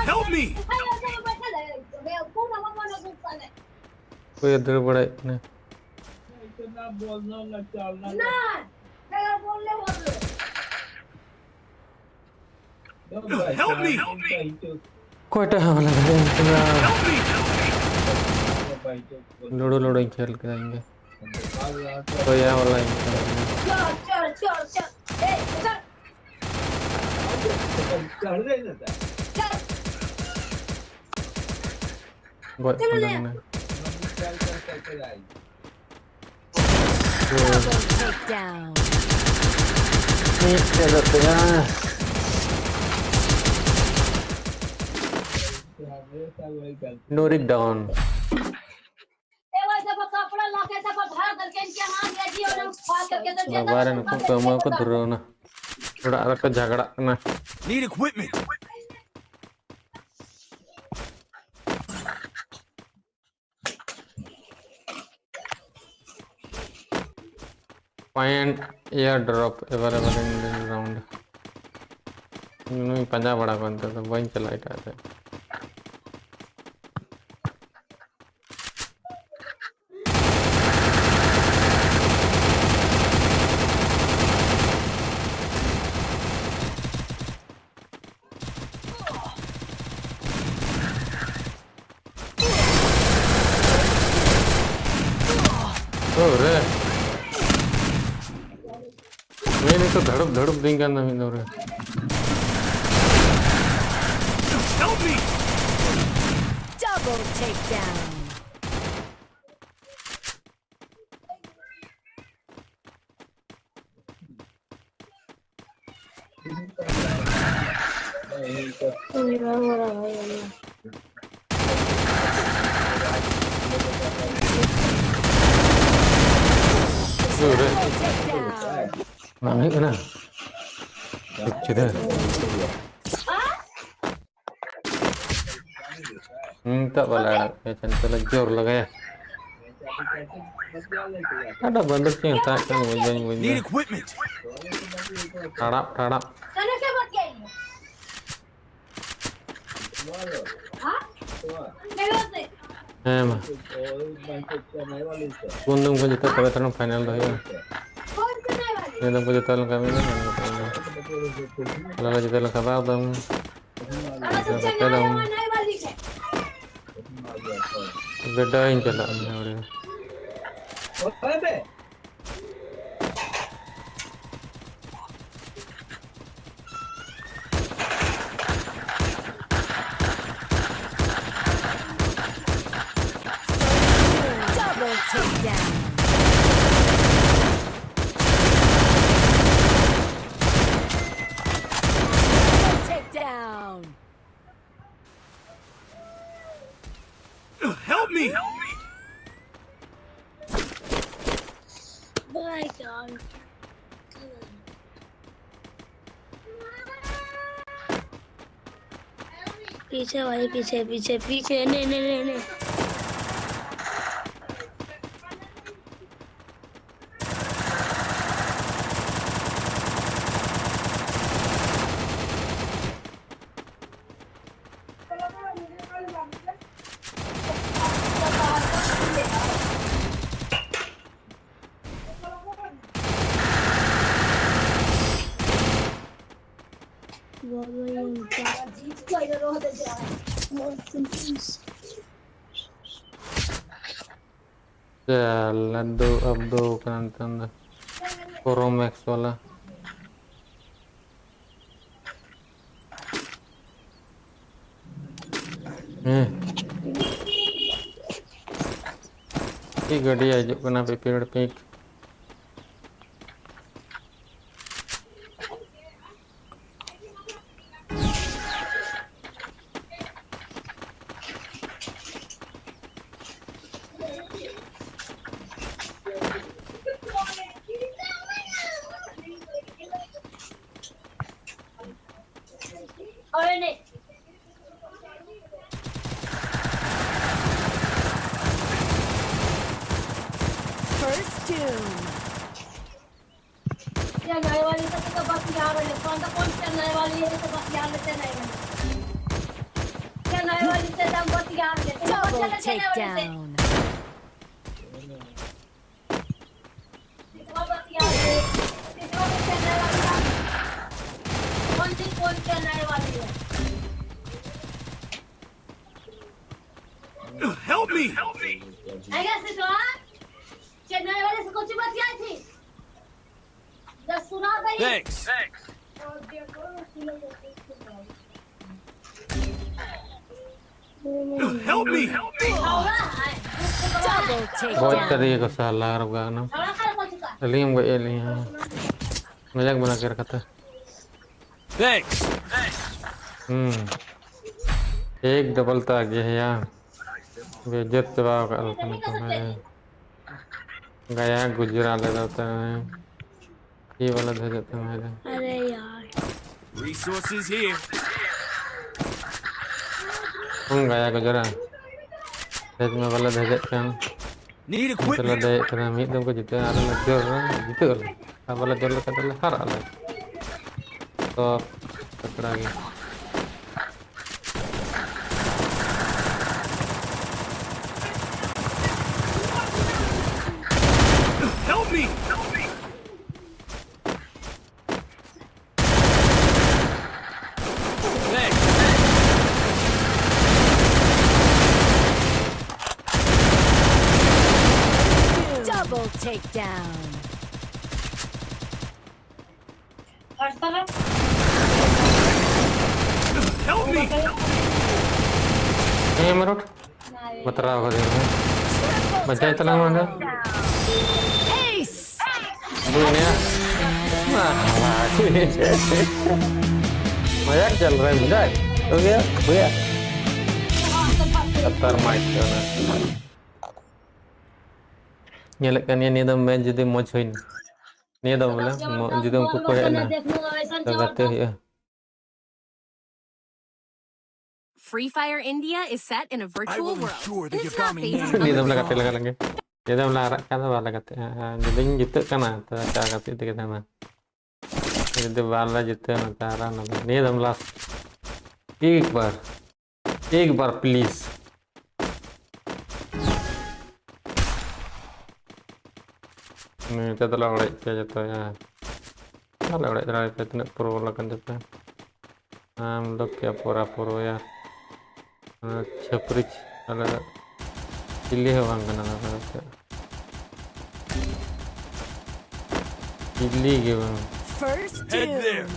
Help me! कोई इधर बड़ा इतने Help me! कोई टाइम वाला लूडो लूडो खेल के आएंगे तो यह वाला बहुत लगना Takedown. क्या करते हैं नोरिक डाउन बारे नको कमा को धरो ना थोड़ा अलग का झगड़ा ना Need equipment. Find airdrop available in this round. नहीं पंजा बड़ा कौन था तो वहीं चला था रे मैंने तो धड़प धड़प देंगे ना मिल रहा Help me! Double takedown. रे Takedown. नहीं है ना किधर tak boleh macam terlejur lah kayak ada bandar sih yang tak kan Need wujud equipment. harap mah undang pun juta kalau terang final dah ya undang pun juta lang kami kan kalau juta lang kabar dong kita dong bedain jalannya udah Double takedown. Double takedown. Help me! My God. पीछे भाई पीछे पीछे पीछे नहीं नहीं नहीं नहीं jalan do abdo kan tanda Koromex wala ini gadi aja kena pipir pik और नहीं First doom. चेन्नई वाली तो बस यार है कौन चेन्नई वाली है तो बस यार चेन्नई वाली चेन्नई वाली से हम बस यार है Double takedown. बस यार है इतना चेन्नई वाली कौन चेन्नई वाली है Help me! आएगा सिद्धू चेन्नई वाले से कुछ बात क्या थी जब सुना गई Thanks. Help me! Double buat takedown. tadi ko salah arab ka ano alim ko eli ngajak mana kira kata Thanks. एक डबल तो आगे है यार बेइज्जत दबाव का अलकन को है गया गुजरात ले जाता है ये वाला दे देते हैं मेरे अरे यार Resources here. हम गया गुजरात देश में वाला दे देते हैं Need चलो equipment. दे करना मीट तुमको जीते आले जोर जीते वाला अब वाला जोर का तो हर आले तो पकड़ा गया Help me! Thanks. Double takedown. First तरफ Help me! ये मरोट बता रहा होगा देखो बच्चा इतना मांगा Ace! दुनिया मजाक चल रहा है मजाक हो गया भैया कतर माइक ना nyelek kan ni dah main jadi moj hoin ni dah bola jadi umku ko na gate ya Free Fire India is set in a virtual will world. ensure And they it's get not bombing based now. on ni the dah bola real kate world. lagi dia dah bola arak kan bola kate jadi jitu kana ta kate itu kita na jadi bola jitu na tara na ni dah bola एक बार please Ini kita telah oleh jatuhnya. Kalau oleh terakhir kita tidak perlu lakukan jatuh. Look ya pura-pura ya. Ceprich kalau pilih orang kena lakukan. Pilih gitu. First Head there. doom.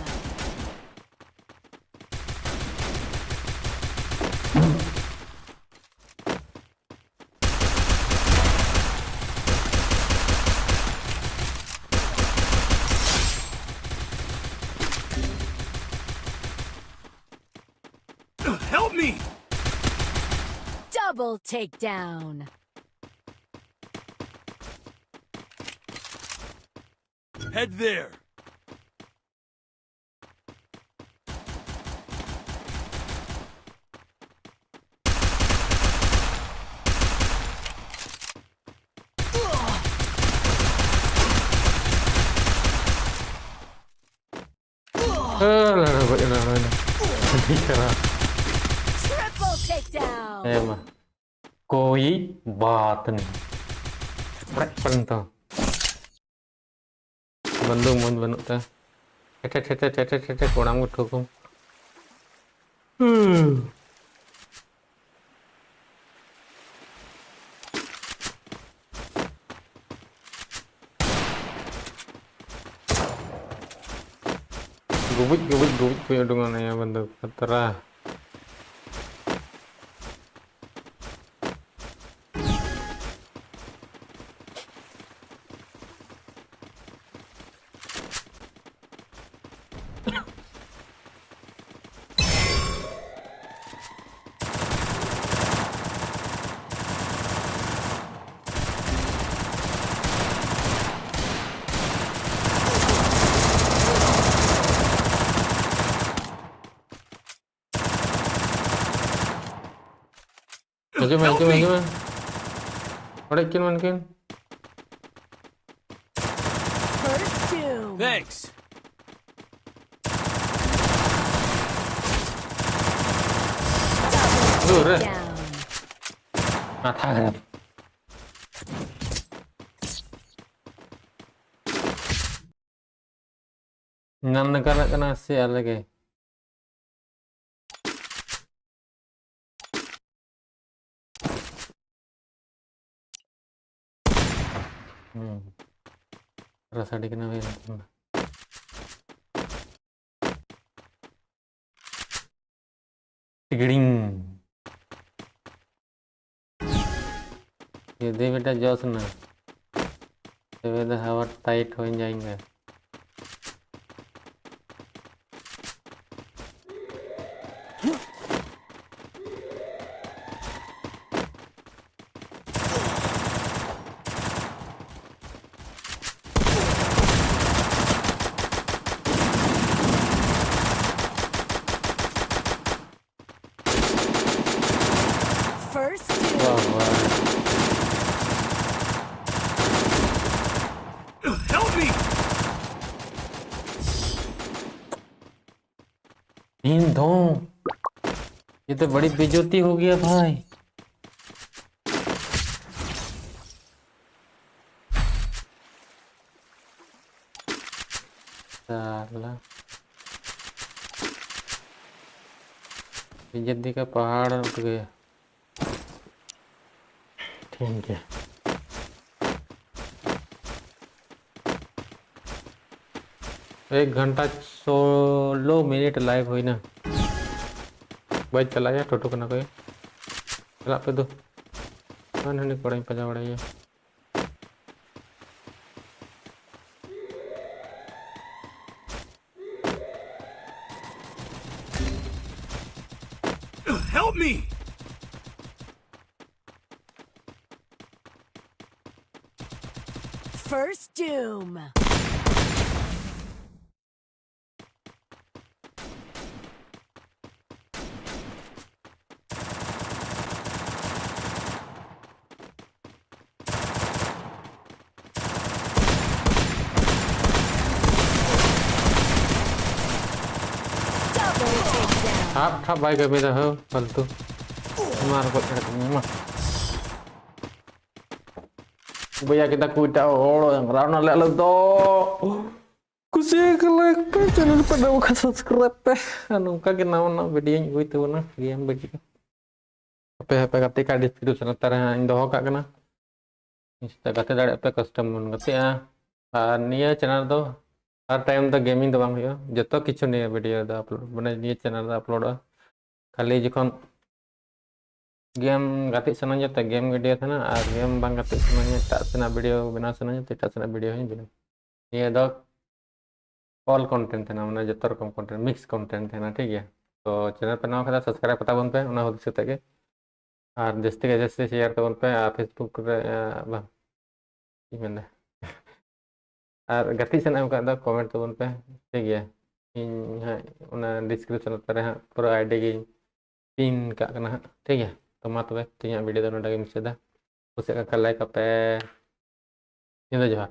Help me! Double takedown. Head there. Triple takedown. Emang कोई बात नहीं पर्यंत बंदूक मन बनता ठेठे ठेठे ठेठे ठेठे कोड़ा में ठोकूं gubit punya dengan ya banduk terah Gimana? Udah mungkin. First doom. Thanks. Double takedown. Matahan. Enam negara kena sial lagi. Rasa dikenal ya. Tigring. ये दे बेटा जोश ना तो हवा टाइट हो जाएंगे First doom. Help me! इन दो ये तो बड़ी बेइज्जती हो गया भाई साला बेइज्जती का पहाड़ उठ गया ठीक है 1 घंटा 16 मिनट लाइव हुई ना बाइक चलाया टोटो कना कोई चला पे दो kan ini koreng pajak orang ya Help me! First doom. Double takedown. Tháp bay cái bây giờ hơn phần tu mà nó gọi là mà bây giờ kita kuda oh yang rana lek lo to kusi kelek channel pada buka subscribe anu kage naon video nya itu na game begitu HP ketika description antara yang doho kak kena kita kata dari apa custom ngerti ya nia channel tuh har time tuh gaming doang ya joto kichu nih video da upload mana nia channel da upload kali jikon game gatik senangnya tak game video sana game bang gatik senangnya tak sena video benar senangnya tidak sena video nya benar ini ada all content है ना मतलब जब तक content mix content है ना ठीक है तो चैनल पर नाम खाता सब्सक्राइब पता बन पे उन्हें होती सकता है और जैसे शेयर तो बन पे फेसबुक बा email है और गति से नाम का कमेंट तो बन पे ठीक है इन है उन्हें डिस्क्रिप्शन पर है पूरा आईडी की पिन का करना ठीक है तो मत वे तो यहाँ वीडियो दोनों डगे मिसे दा उसे का लाइक पे ये तो जोहार